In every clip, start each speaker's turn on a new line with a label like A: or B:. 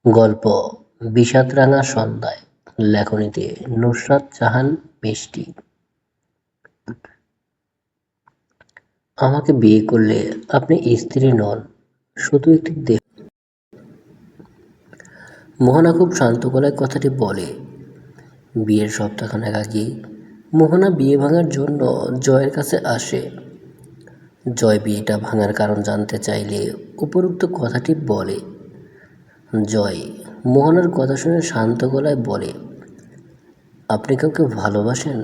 A: গল্প বিষাদরাঙা সন্ধ্যায়। লেখনীতে নুসরাত জাহান মিষ্টি। আমাকে বিয়ে করলে আপনি স্ত্রী নন, শুধু একটি দেহ। মোহনা খুব শান্ত গলায় কথাটি বলে। বিয়ের সপ্তাহখানেক আগে মোহনা বিয়ে ভাঙার জন্য জয়ের কাছে আসে। জয় বিয়েটা ভাঙার কারণ জানতে চাইলে উপরোক্ত কথাটি বলে। জয় মোহনার কথা শুনে শান্ত গলায় বলে, আপনি কাউকে ভালোবাসেন?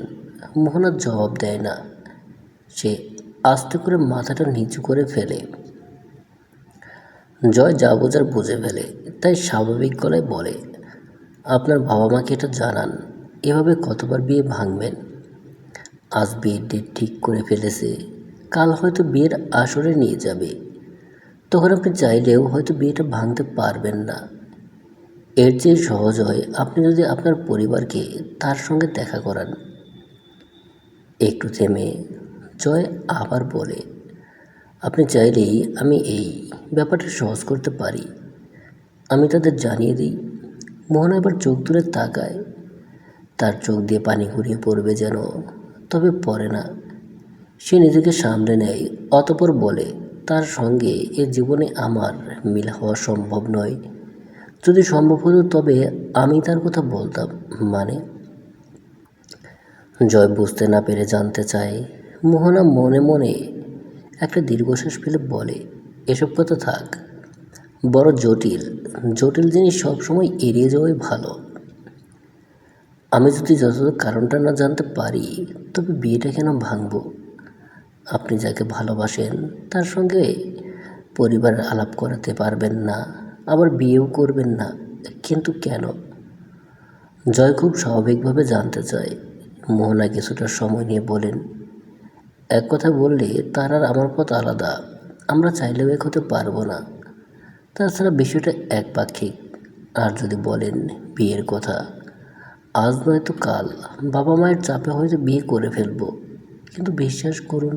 A: মোহনা জবাব দেয় না। সে আস্তে করে মাথাটা নিচু করে ফেলে। জয় যা বোঝার বুঝে ফেলে, তাই স্বাভাবিক গলায় বলে, আপনার বাবা মাকে এটা জানান। এভাবে কতবার বিয়ে ভাঙবেন? আজ বিয়ের ডেট ঠিক করে ফেলেছে, কাল হয়তো বিয়ের আসরে নিয়ে যাবে। তখন আপনি চাইলেও হয়তো বিয়েটা ভাঙতে পারবেন না। এর চেয়ে সহজ হয় আপনি যদি আপনার পরিবারকে তার সঙ্গে দেখা করান। একটু থেমে জয় আবার বলে, আপনি চাইলেই আমি এই ব্যাপারটা সহজ করতে পারি। আমি তাদের জানিয়ে দিই। মোহনা এবার চোখ তুলে তাকায়। তার চোখ দিয়ে পানি গড়িয়ে পড়বে যেন, তবে পড়ে না। সে নিজেকে সামলে নেয়, অতঃপর বলে, তার সঙ্গে এ জীবনে আমার মিল হওয়া সম্ভব নয়। যদি সম্ভব হতো তবে আমি তার কথা বলতাম। মানে? জয় বুঝতে না পেরে জানতে চায়। মোহনা মনে মনে একটা দীর্ঘশ্বাস ফেলে বলে, এসব কথা থাক, বড় জটিল জটিল জিনিস সবসময় এড়িয়ে যাওয়াই ভালো। আমি যদি যথাযথ কারণটা না জানতে পারি তবে বিয়েটা কেন ভাঙব? আপনি যাকে ভালোবাসেন তার সঙ্গে পরিবারের আলাপ করাতে পারবেন না, আবার বিয়েও করবেন না, কিন্তু কেন? জয় খুব স্বাভাবিকভাবে জানতে চায়। মোহনা কিছুটা সময় নিয়ে বলেন, এক কথা বললে তার আর আমার পথ আলাদা। আমরা চাইলেও এক হতে পারবো না। তাছাড়া বিষয়টা একপাক্ষিক। আর যদি বলেন বিয়ের কথা, আজ নয়তো কাল বাবা মায়ের চাপে হয়তো বিয়ে করে ফেলবো, কিন্তু বিশ্বাস করুন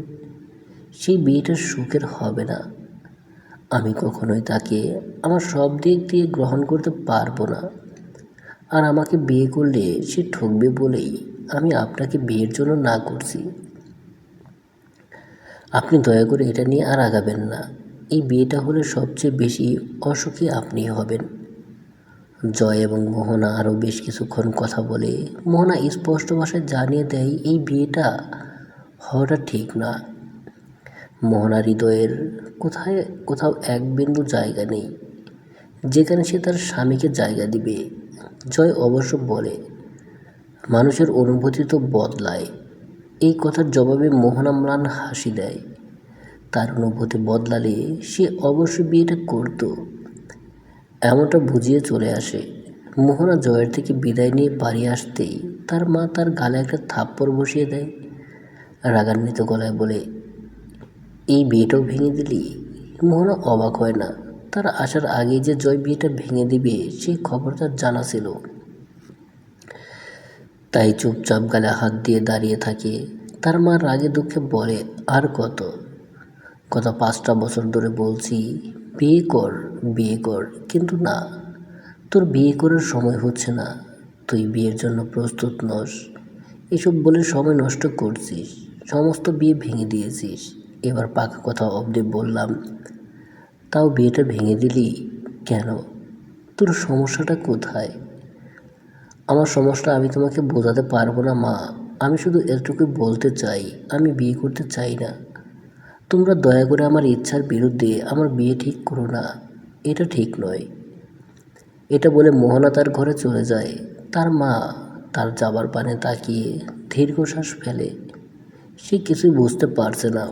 A: সেই বিয়েটা সুখের হবে না। আমি কখনোই তাকে আমার সব দিক দিয়ে গ্রহণ করতে পারবো না। আর আমাকে বিয়ে করলে সে ঠকবে বলেই আমি আপনাকে বিয়ের জন্য না করছি। আপনি দয়া করে এটা নিয়ে আর আগাবেন না। এই বিয়েটা হলে সবচেয়ে বেশি অসুখী আপনিই হবেন। জয় এবং মোহনা আরও বেশ কিছুক্ষণ কথা বলে। মোহনা স্পষ্ট ভাষায় জানিয়ে দেয় এই বিয়েটা হওয়াটা ঠিক না। মোহনার হৃদয়ের কোথাও এক বিন্দু জায়গা নেই যেখানে সে তার স্বামীকে জায়গা দিবে। জয় অবশ্য বলে, মানুষের অনুভূতি তো বদলায়। এই কথার জবাবে মোহনা ম্লান হাসি দেয়। তার অনুভূতি বদলালে সে অবশ্যই বিয়েটা করত, এমনটা বুঝিয়ে চলে আসে। মোহনা জয়ের থেকে বিদায় নিয়ে বাড়ি আসতেই তার মা তার গালে একটা থাপ্পড় বসিয়ে দেয়। রাগান্বিত গলায় বলে, এই বিয়েটাও ভেঙে দিলি? মোহনা অবাক হয় না। তার আসার আগেই যে জয় বিয়েটা ভেঙে দিবে সেই খবর তার জানা ছিল। তাই চুপচাপ গালে হাত দিয়ে দাঁড়িয়ে থাকে। তার মা রাগে দুঃখে বলে, আর কত 5টা বছর ধরে বলছি বিয়ে কর বিয়ে কর, কিন্তু না, তোর বিয়ে করার সময় হচ্ছে না, তুই বিয়ের জন্য প্রস্তুত নস। এসব বলে সময় নষ্ট করছিস, সমস্ত বিয়ে ভেঙে দিয়েছিস। এবার পাকা কথা অবধি বললাম, তাও বিয়েটা ভেঙে দিলি কেন? তোর সমস্যাটা কোথায়? আমার সমস্যা আমি তোমাকে বোঝাতে পারবো না মা। আমি শুধু এতটুকুই বলতে চাই, আমি বিয়ে করতে চাই না। তোমরা দয়া করে আমার ইচ্ছার বিরুদ্ধে আমার বিয়ে ঠিক করো না, এটা ঠিক নয়। এটা বলে মোহনা তার ঘরে চলে যায়। তার মা তার যাবার পানে তাকিয়ে দীর্ঘশ্বাস ফেলে। সে কিছুই বুঝতে পারছে না।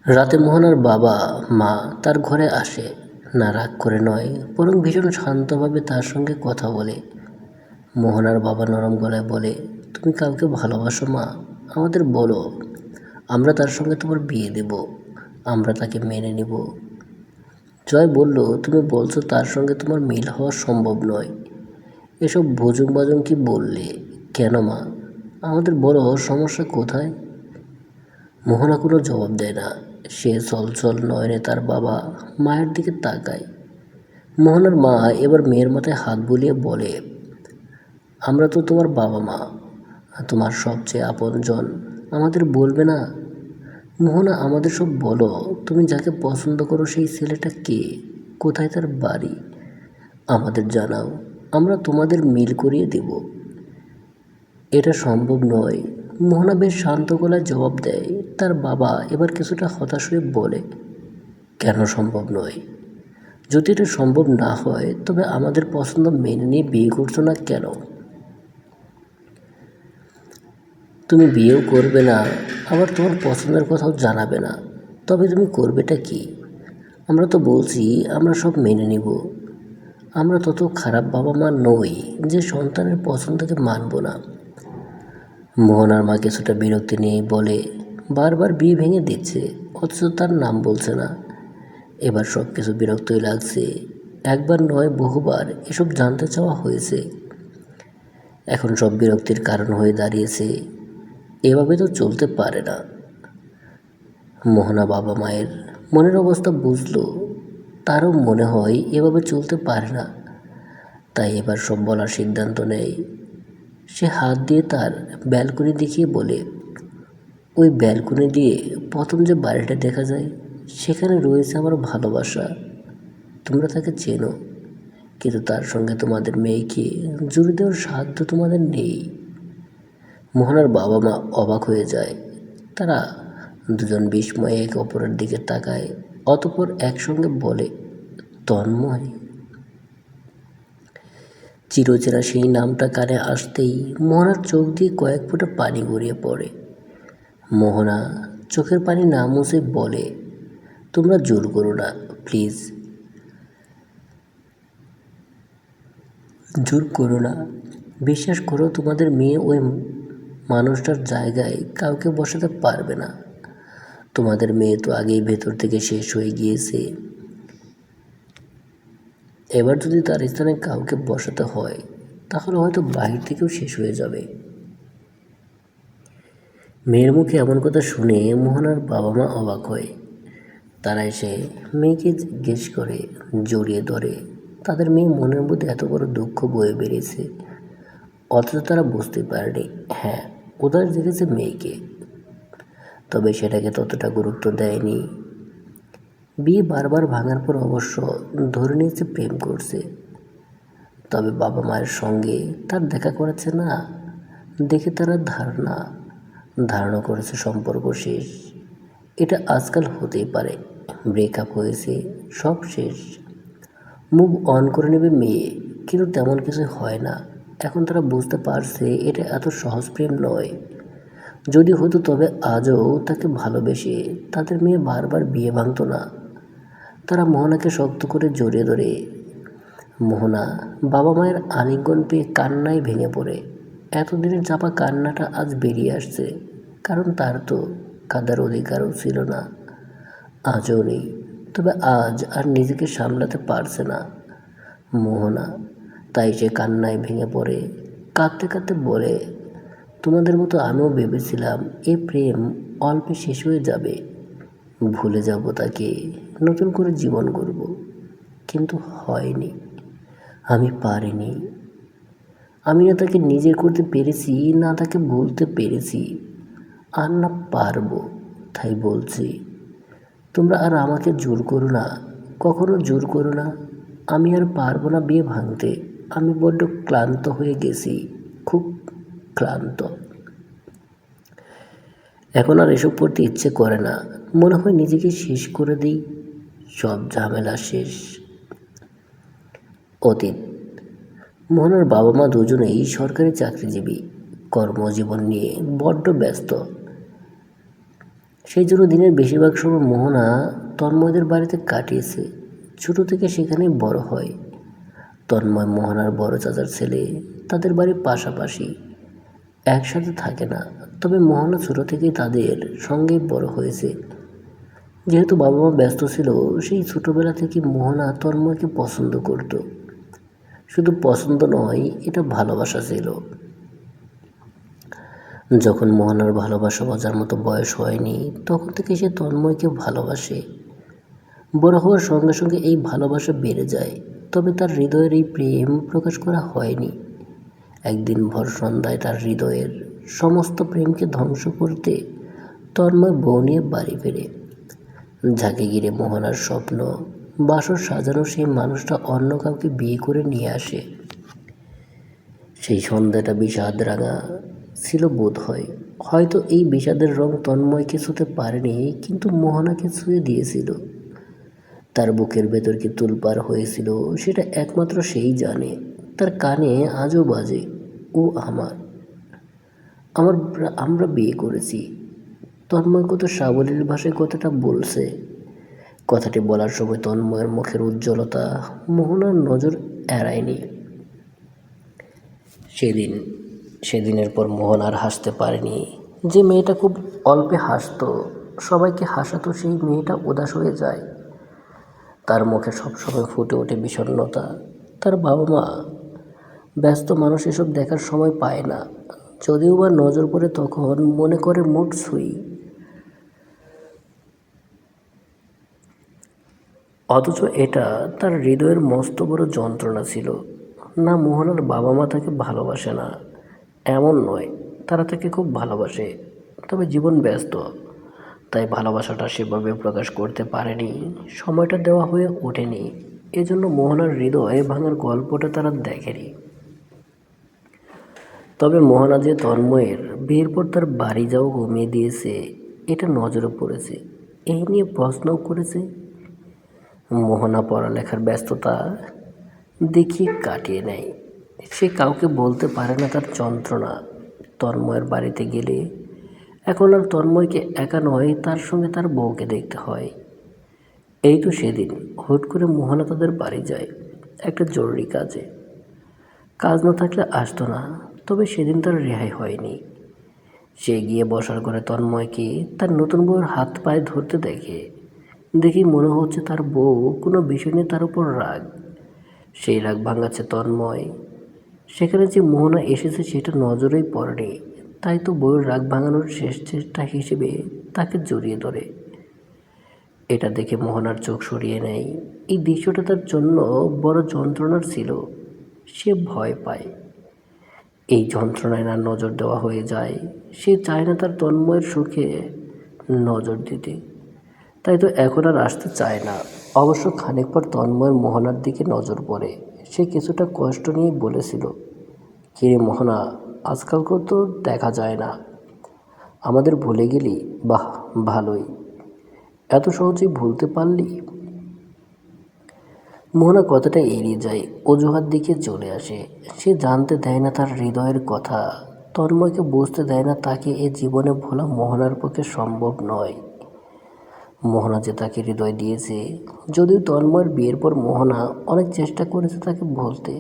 A: রাতে মোহনার বাবা মা তার ঘরে আসে। না রাগ করে নয়, বরং ভীষণ শান্তভাবে তার সঙ্গে কথা বলে। মোহনার বাবা নরম গলায় বলে, তুমি কাউকে ভালোবাসো মা? আমাদের বলো, আমরা তার সঙ্গে তোমার বিয়ে দেব, আমরা তাকে মেনে নেব। জয় বলল, তুমি বলছো তার সঙ্গে তোমার মিল হওয়া সম্ভব নয়। এসব ভুজুং বাজুং কি বললে? কেন মা? আমাদের বলো সমস্যা কোথায়? মোহনা কোনো জবাব দেয় না। সে চলচল নয়নে তার বাবা মায়ের দিকে তাকায়। মোহনার মা এবার মেয়ের মাথায় হাত বুলিয়ে বলে, আমরা তো তোমার বাবা মা, তোমার সবচেয়ে আপনজন, আমাদের বলবে না? মোহনা, আমাদের সব বলো। তুমি যাকে পছন্দ করো সেই ছেলেটা কে, কোথায় তার বাড়ি, আমাদের জানাও, আমরা তোমাদের মিল করিয়ে দেব। এটা সম্ভব নয়। মোহনা বেশ শান্ত গলায় জবাব দেয়। তার বাবা এবার কিছুটা হতাশ হয়ে বলে, কেন সম্ভব নয়? যদি এটা সম্ভব না হয় তবে আমাদের পছন্দ মেনে নিয়ে বিয়ে করছো না কেন? তুমি বিয়েও করবে না, আবার তোমার পছন্দের কথাও জানাবে না, তবে তুমি করবেটা কি? আমরা তো বলছি আমরা সব মেনে নিব। আমরা তত খারাপ বাবা মা নই যে সন্তানের পছন্দকে মানব না। মোহনার মা কিছুটা বিরক্তি নিয়ে বলে, বারবার বিয়ে ভেঙে দিচ্ছে অথচ তার নাম বলছে না। এবার সব কিছু বিরক্তই লাগছে। একবার নয় বহুবার এসব জানতে চাওয়া হয়েছে, এখন সব বিরক্তির কারণ হয়ে দাঁড়িয়েছে। এভাবে তো চলতে পারে না। মোহনা বাবা মায়ের মনের অবস্থা বুঝলো, তারও মনে হয় এভাবে চলতে পারে না। তাই এবার সব বলার সিদ্ধান্ত নেয়। সে হাত দিয়ে তার ব্যালকনি দেখিয়ে বলে, ওই ব্যালকনি দিয়ে প্রথম যে বাড়িটা দেখা যায় সেখানে রয়েছে আমার ভালোবাসা। তোমরা তাকে চেনো, কিন্তু তার সঙ্গে তোমাদের মেয়েকে জুড়ে দেওয়ার সাধ্য তোমাদের নেই। মোহনার বাবা মা অবাক হয়ে যায়। তারা দুজন বিস্ময়ে একে অপরের দিকে তাকায়, অতঃপর একসঙ্গে বলে, তন্ময়। চিরচেনা সেই নামটা কানে আসতেই মোহনার চোখ দিয়ে কয়েক ফোঁটা পানি গড়িয়ে পড়ে। মোহনা চোখের পানি না মুছে বলে, তোমরা জোর করো না প্লিজ, জোর করো না। বিশ্বাস করো, তোমাদের মেয়ে ওই মানুষটার জায়গায় কাউকে বসাতে পারবে না। তোমাদের মেয়ে তো আগেই ভেতর থেকে শেষ হয়ে গিয়েছে। এবার যদি তার স্থানে কাউকে বসাতে হয় তাহলে হয়তো বাহির থেকেও শেষ হয়ে যাবে। মেয়ের মুখে এমন কথা শুনে মোহনার বাবা মা অবাক হয়। তারা এসে মেয়েকে জিজ্ঞেস করে, জড়িয়ে ধরে। তাদের মেয়ে মনের মধ্যে এত বড় দুঃখ বয়ে বেরিয়েছে, অথচ তারা বুঝতে পারেনি। হ্যাঁ, উদাস দেখেছে মেয়েকে, তবে সেটাকে ততটা গুরুত্ব দেয়নি। বিয়ে বারবার ভাঙার পর অবশ্য ধরে নিয়েছে প্রেম করছে, তবে বাবা মায়ের সঙ্গে তার দেখা করেছে না দেখে তারা ধারণা করেছে সম্পর্ক শেষ। এটা আজকাল হতেই পারে, ব্রেকআপ হয়েছে, সব শেষ, মুভ অন করে নেবে মেয়ে, কিন্তু তেমন কিছু হয় না। এখন তারা বুঝতে পারছে এটা এত সহজ প্রেম নয়। যদি হতো তবে আজও তাকে ভালোবেসে তাদের মেয়ে বারবার বিয়ে ভাঙত না। তারা মোহনাকে শক্ত করে জড়িয়ে ধরে। মোহনা বাবা মায়ের আলিঙ্গন পেয়ে কান্নায় ভেঙে পড়ে। এতদিনের চাপা কান্নাটা আজ বেরিয়ে আসছে, কারণ তার তো কাঁদার অধিকারও ছিল না, আজও নেই। তবে আজ আর নিজেকে সামলাতে পারছে না মোহনা, তাই সে কান্নায় ভেঙে পড়ে। কাঁদতে কাঁদতে বলে, তোমাদের মতো আমিও ভেবেছিলাম এ প্রেম অল্পে শেষ হয়ে যাবে, ভুলে যাব তাকে, নতুন করে জীবন গড়ব, কিন্তু হয়নি। আমি পারিনি। আমি না তাকে নিজের করতে পেরেছি, না তাকে বলতে পেরেছি, আর না পারবো। তাই বলছি, তোমরা আর আমাকে জোর করো না, কখনো জোর করো না। আমি আর পারবো না বিয়ে ভাঙতে। আমি বড্ড ক্লান্ত হয়ে গেছি, খুব ক্লান্ত। এখন আর এসব করতে ইচ্ছে করে না, মনে হয় নিজেকে শেষ করে দিই, সব ঝামেলা শেষ। অতীত। মোহনার বাবা মা দুজনেই সরকারি চাকরিজীবী, কর্মজীবন নিয়ে বড্ড ব্যস্ত। সেই জন্য দিনের বেশিরভাগ সময় মোহনা তন্ময়দের বাড়িতে কাটিয়েছে। ছোট থেকে সেখানেই বড় হয়। তন্ময় মোহনার বড় চাচার ছেলে, তাদের বাড়ি পাশাপাশি, একসাথে থাকে না। তবে মোহনা ছোট থেকেই তাদের সঙ্গেই বড় হয়েছে। যেহেতু বাবা মা ব্যস্ত ছিল, সেই ছোটোবেলা থেকে মোহনা তন্ময়কে পছন্দ করত। শুধু পছন্দ নয়, এটা ভালোবাসা ছিল। যখন মোহনার ভালোবাসা বোঝার মতো বয়স হয়নি, তখন থেকে সে তন্ময়কে ভালোবাসে। বড় হওয়ার সঙ্গে সঙ্গে এই ভালোবাসা বেড়ে যায়। তবে তার হৃদয়ের এই প্রেম প্রকাশ করা হয়নি। একদিন ভর সন্ধ্যায় তার হৃদয়ের সমস্ত প্রেমকে ধ্বংস করতে তন্ময় বউ নিয়ে বাড়ি ফেরে। যাকে ঘিরে মোহনার স্বপ্ন বাসর সাজানো সেই মানুষটা অন্য কাউকে বিয়ে করে নিয়ে আসে। সেই সন্ধ্যাটা বিষাদ রাঙা ছিল বোধ হয়। হয়তো এই বিষাদের রং তন্ময়কে ছুঁতে পারেনি, কিন্তু মোহনাকে ছুঁয়ে দিয়েছিল। তার বুকের ভেতর কি তোলপাড় হয়েছিল সেটা একমাত্র সেই জানে। তার কানে আজও বাজে, ও আমার আমার আমরা বিয়ে করেছি। তন্ময় কত সাবলীল ভাষায় কথাটা বলছে। কথাটি বলার সময় তন্ময়ের মুখের উজ্জ্বলতা মোহনার নজর এড়ায়নি। সেদিনের পর মোহন আর হাসতে পারেনি। যে মেয়েটা খুব অল্পে হাসতো, সবাইকে হাসাতো, সেই মেয়েটা উদাস হয়ে যায়। তার মুখে সবসময় ফুটে ওঠে বিষণ্ণতা। তার বাবা মা ব্যস্ত মানুষ, এসব দেখার সময় পায় না। যদিও বা নজর পড়ে তখন মনে করে মুড ছুঁই। অথচ এটা তার হৃদয়ের মস্ত বড় যন্ত্রণা ছিল। না, মোহনার বাবা মা তাকে ভালোবাসে না এমন নয়, তারা তাকে খুব ভালোবাসে। তবে জীবন ব্যস্ত, তাই ভালোবাসাটা সেভাবে প্রকাশ করতে পারেনি, সময়টা দেওয়া হয়ে ওঠেনি। এজন্য মোহনার হৃদয় ভাঙার গল্পটা তারা দেখেনি। তবে মোহনা যে তন্ময়ের বিয়ের পর তার বাড়ি যাওয়া কমিয়ে দিয়েছে, এটা নজরে পড়েছে। এই নিয়ে প্রশ্নও করেছে। মোহনা পড়ালেখার ব্যস্ততা দেখিয়ে কাটিয়ে নেয়। সে কাউকে বলতে পারে না তার যন্ত্রণা। তন্ময়ের বাড়িতে গেলে এখন আর তন্ময়কে একা নয়, তার সঙ্গে তার বউকে দেখতে হয়। এই তো সেদিন হুট করে মোহনা তাদের বাড়ি যায় একটা জরুরি কাজে। কাজ না থাকলে আসতো না, তবে সেদিন তার রেহাই হয়নি। সে গিয়ে বসার ঘরে তন্ময়কে তার নতুন বউয়ের হাত পায়ে ধরতে দেখি মনে হচ্ছে তার বউ কোনো বিষয় নিয়ে তার উপর রাগ। সেই রাগ ভাঙাচ্ছে তন্ময়। সেখানে যে মোহনা এসেছে সেটা নজরেই পড়েনি, তাই তো বউয়ের রাগ ভাঙানোর শেষ চেষ্টা হিসেবে তাকে জড়িয়ে ধরে। এটা দেখে মোহনার চোখ সরিয়ে নেয়। এই দৃশ্যটা তার জন্য বড় যন্ত্রণার ছিল। সে ভয় পায় এই যন্ত্রণায় না নজর দেওয়া হয়ে যায়। সে চায় না তার তন্ময়ের সুখে নজর দিতে, তাই তো এখন আর আসতে চায় না। অবশ্য খানিক পর তন্ময়ের মোহনার দিকে নজর পড়ে। সে কিছুটা কষ্ট নিয়ে বলেছিল, কিরে মোহনা, আজকালকেও তো দেখা যায় না, আমাদের ভুলে গেলি? বাহ, ভালোই, এত সহজেই ভুলতে পারলি। মোহনা কথাটা এড়িয়ে যায়, অজুহাত দিকে চলে আসে। সে জানতে দেয় না তার হৃদয়ের কথা। তন্ময়কে বুঝতে দেয় না তাকে এ জীবনে ভোলা মোহনার পক্ষে সম্ভব নয়। মোহনা যে তাকে হৃদয় দিয়েছে। যদিও তন্ময়ের বিয়ের পর মোহনা অনেক চেষ্টা করেছে তাকে ভুলতে,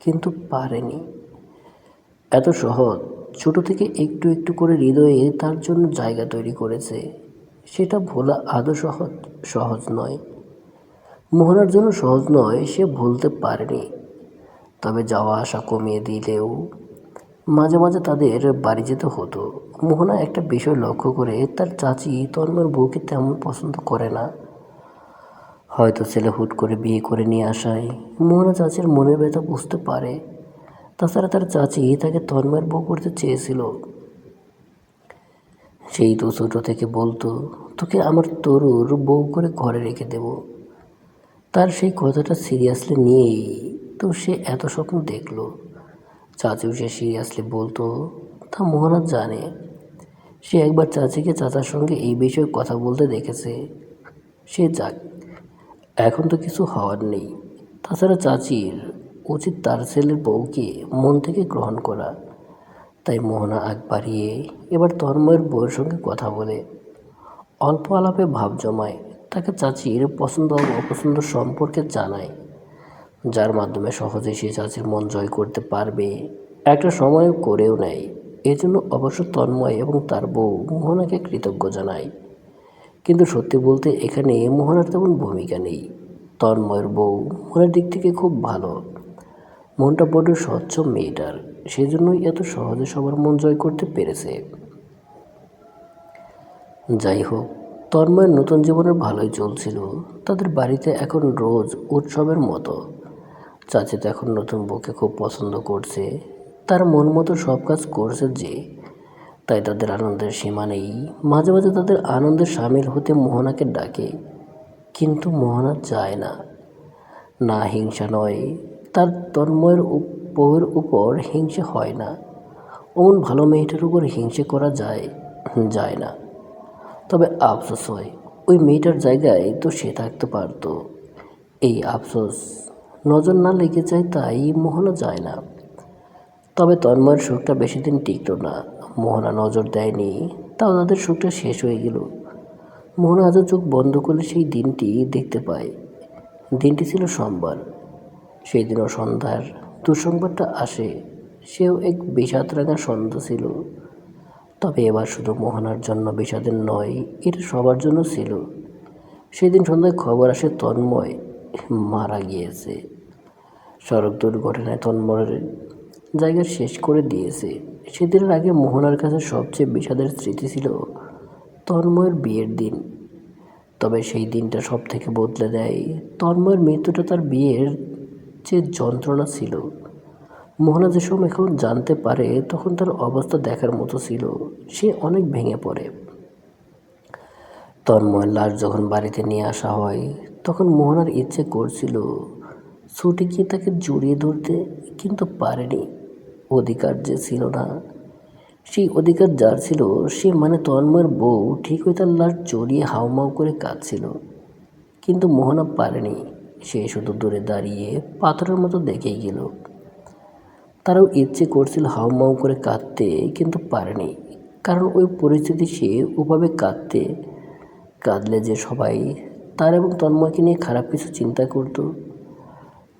A: কিন্তু পারেনি। এত সহজ, ছোট থেকে একটু একটু করে হৃদয়ে তার জন্য জায়গা তৈরি করেছে, সেটা ভোলা আদৌ সহজ নয়। মোহনার জন্য সহজ নয়, সে ভুলতে পারেনি। তবে যাওয়া আসা কমিয়ে দিলেও মাঝে মাঝে তাদের বাড়ি যেতে হতো। মোহনা একটা বিষয় লক্ষ্য করে, তার চাচি তন্ময়ের বউকে তেমন পছন্দ করে না। হয়তো ছেলে হুট করে বিয়ে করে নিয়ে আসায় মোহনা চাচির মনের ব্যথা বুঝতে পারে। তাছাড়া তার চাচি তাকে তন্ময়ের বউ করতে চেয়েছিল। সেই তো ছোট থেকে বলতো, তোকে আমার তরুর বউ করে ঘরে রেখে দেব। তার সেই কথাটা সিরিয়াসলি নিয়েই তো সে এত স্বপ্ন দেখলো। চাচিও সে সিরিয়াসলি বলতো, তা মোহনা জানে। সে একবার চাচিকে চাচার সঙ্গে এই বিষয়ে কথা বলতে দেখেছে। সে যাক, এখন তো কিছু হওয়ার নেই। তাছাড়া চাচির উচিত তার ছেলের বউকে মন থেকে গ্রহণ করা। তাই মোহনা আগ বাড়িয়ে এবার তন্ময়ের বউয়ের সঙ্গে কথা বলে অল্প আলাপে ভাব জমায়। তাকে চাচির পছন্দ ও অপছন্দ সম্পর্কে জানায়, যার মাধ্যমে সহজেই সে চাচির মন জয় করতে পারবে। একটা সময় করেও নেয়। এজন্য অবশ্য তন্ময় এবং তার বউ মোহনাকে কৃতজ্ঞ জানায়। কিন্তু সত্যি বলতে এখানে মোহনার তেমন ভূমিকা নেই। তন্ময়ের বউ মনের দিক থেকে খুব ভালো, মনটা বড্ড স্বচ্ছ মেয়েটার, সেজন্যই এত সহজে সবার মন জয় করতে পেরেছে। যাই হোক, তন্ময়ের নতুন জীবনের ভালোই চলছিল। তাদের বাড়িতে এখন রোজ উৎসবের মতো। চাচি তো এখন নতুন বউকে খুব পছন্দ করছে, তার মন মতো সব কাজ করছে যে, তাই তাদের আনন্দের সীমা নেই। মাঝে মাঝে তাদের আনন্দে সামিল হতে মোহনাকে ডাকে, কিন্তু মোহনা যায় না। না হিংসা নয়, তার তন্ময়ের বউয়ের উপর হিংসে হয় না। অমন ভালো মেয়েটার উপর হিংসে করা যায় না। তবে আফসোস হয়, ওই মেয়েটার জায়গায় তো সে থাকতে পারত। এই আফসোস নজর না লেগে যায়, তাই মোহনা যায় না। তবে তন্ময়ের সুখটা বেশি দিন টিকল না। মোহনা নজর দেয়নি, তাও তাদের সুখটা শেষ হয়ে গেল। মোহনা আজও চোখ বন্ধ করলে সেই দিনটি দেখতে পায়। দিনটি ছিল সোমবার। সেই দিনও সন্ধ্যার দুঃসংবাদটা আসে। সেও এক বিষাদরাঙা সন্ধ্যা ছিল। তবে এবার শুধু মোহনার জন্য বিষাদের নয়, এটা সবার জন্য ছিল। সেদিন সন্ধ্যায় খবর আসে তন্ময় মারা গিয়েছে। সড়ক দুর্ঘটনায় তন্ময়ের জায়গা শেষ করে দিয়েছে। সেদিনের আগে মোহনার কাছে সবচেয়ে বিষাদের স্মৃতি ছিল তন্ময়ের বিয়ের দিন। তবে সেই দিনটা সব থেকে বদলে দেয়। তন্ময়ের মৃত্যুটা তার বিয়ের যে যন্ত্রণা ছিল। মোহনা যে সময় এখন জানতে পারে, তখন তার অবস্থা দেখার মতো ছিল। সে অনেক ভেঙে পড়ে। তন্ময়ের লাশ যখন বাড়িতে নিয়ে আসা হয়, তখন মোহনার ইচ্ছে করছিল ছুটে গিয়ে তাকে জড়িয়ে ধরতে, কিন্তু পারেনি। অধিকার যে ছিল না, সেই অধিকার যার ছিল, সে মানে তন্ময়ের বউ ঠিকই তার লাশ জড়িয়ে হাউমাউ করে কাঁদছিল। কিন্তু মোহনা পারেনি। সে শুধু দূরে দাঁড়িয়ে পাথরের মতো দেখেই গেল। তারও ইচ্ছে করছিল হাউমাউ করে কাঁদতে, কিন্তু পারেনি। কারণ ওই পরিস্থিতি সে ওভাবে কাঁদলে যে সবাই তার এবং তন্ময়কে নিয়ে খারাপ কিছু চিন্তা করত।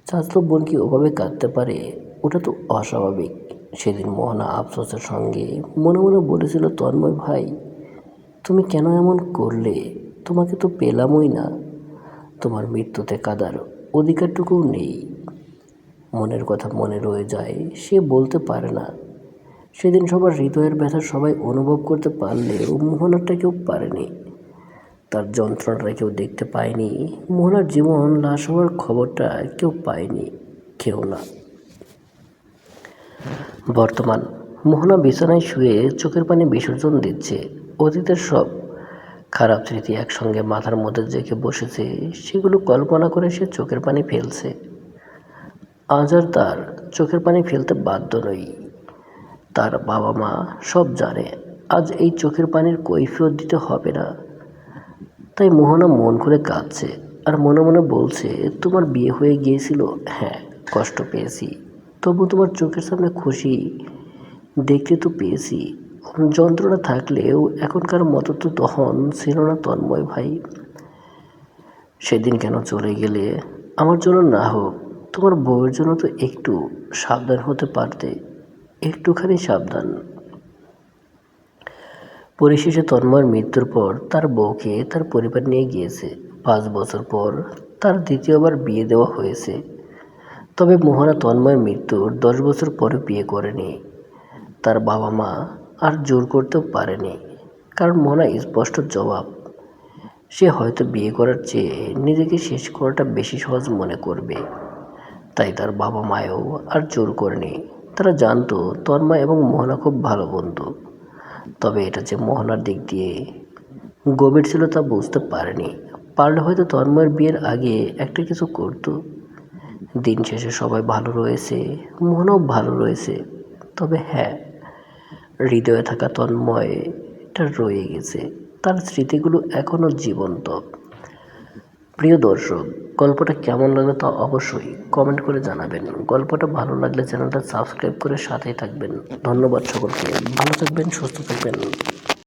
A: চাচতো বোন কি ওভাবে কাঁদতে পারে? ওটা তো অস্বাভাবিক। সেদিন মোহনা আফসোসের সঙ্গে মনে মনে বলেছিল, তন্ময় ভাই, তুমি কেন এমন করলে? তোমাকে তো পেলামই না। তোমার মৃত্যুতে কাঁদার অধিকারটুকুও নেই। মনের কথা মনে রয়ে যায়, সে বলতে পারে না। সেদিন সবার হৃদয়ের ব্যথা সবাই অনুভব করতে পারলেও মোহনারটা কেউ পারেনি। তার যন্ত্রণাটা কেউ দেখতে পায়নি। মোহনার জীবন লাশ হওয়ার খবরটা কেউ পায়নি, কেউ না। বর্তমান মোহনা বিছানায় শুয়ে চোখের পানি বিসর্জন দিচ্ছে। অতীতের সব খারাপ স্মৃতি একসঙ্গে মাথার মধ্যে জেঁকে বসেছে। সেগুলো কল্পনা করে সে চোখের পানি ফেলছে। আজ আর তার চোখের পানি ফেলতে বাধ্য নই। তার বাবা মা সব জানে, আজ এই চোখের পানির কৈফিয়ত দিতে হবে না। তাই মোহনা মন খুলে কাঁদছে, আর মনে মনে বলছে, তোমার বিয়ে হয়ে গিয়েছিল, হ্যাঁ কষ্ট পেয়েছি, তবু তোমার চোখের সামনে খুশি দেখতে তো পেয়েছি। যন্ত্রণা থাকলেও এখনকার মতো তো তখন ছিল না তন্ময় ভাই। সেদিন কেন চলে গেলে? আমার জন্য না হোক, তোমার বউয়ের জন্য তো একটু সাবধান হতে পারতে, একটুখানি সাবধান। পরিশেষে তন্ময়ের মৃত্যুর পর তার বউকে তার পরিবার নিয়ে গিয়েছে। 5 বছর পর তার দ্বিতীয়বার বিয়ে দেওয়া হয়েছে। তবে মোহনা তন্ময়ের মৃত্যুর 10 বছর পরে বিয়ে করেনি। তার বাবা মা আর জোর করতেও পারেনি, কারণ মোহনা স্পষ্ট জবাব, সে হয়তো বিয়ে করার চেয়ে নিজেকে শেষ করাটা বেশি সহজ মনে করবে। তাই তার বাবা মায়েও আর জোর করেনি। তারা জানতো তন্ময় এবং মোহনা খুব ভালো বন্ধু। তবে এটা যে মোহনার দিক দিয়ে গভীর ছিল তা বুঝতে পারেনি। পারলে হয়তো তন্ময়ের বিয়ের আগে একটা কিছু করতো। দিন শেষে সবাই ভালো রয়েছে, মোহনাও ভালো রয়েছে। তবে হ্যাঁ, হৃদয়ে থাকা তন্ময়টা রয়ে গেছে। তার স্মৃতিগুলো এখনও জীবন্ত। প্রিয় দর্শক, গল্পটা কেমন লাগলো তা অবশ্যই কমেন্ট করে জানাবেন। গল্পটা ভালো লাগলে চ্যানেলটা সাবস্ক্রাইব করে সাথেই থাকবেন। ধন্যবাদ সকলকে। ভালো থাকবেন, সুস্থ থাকবেন।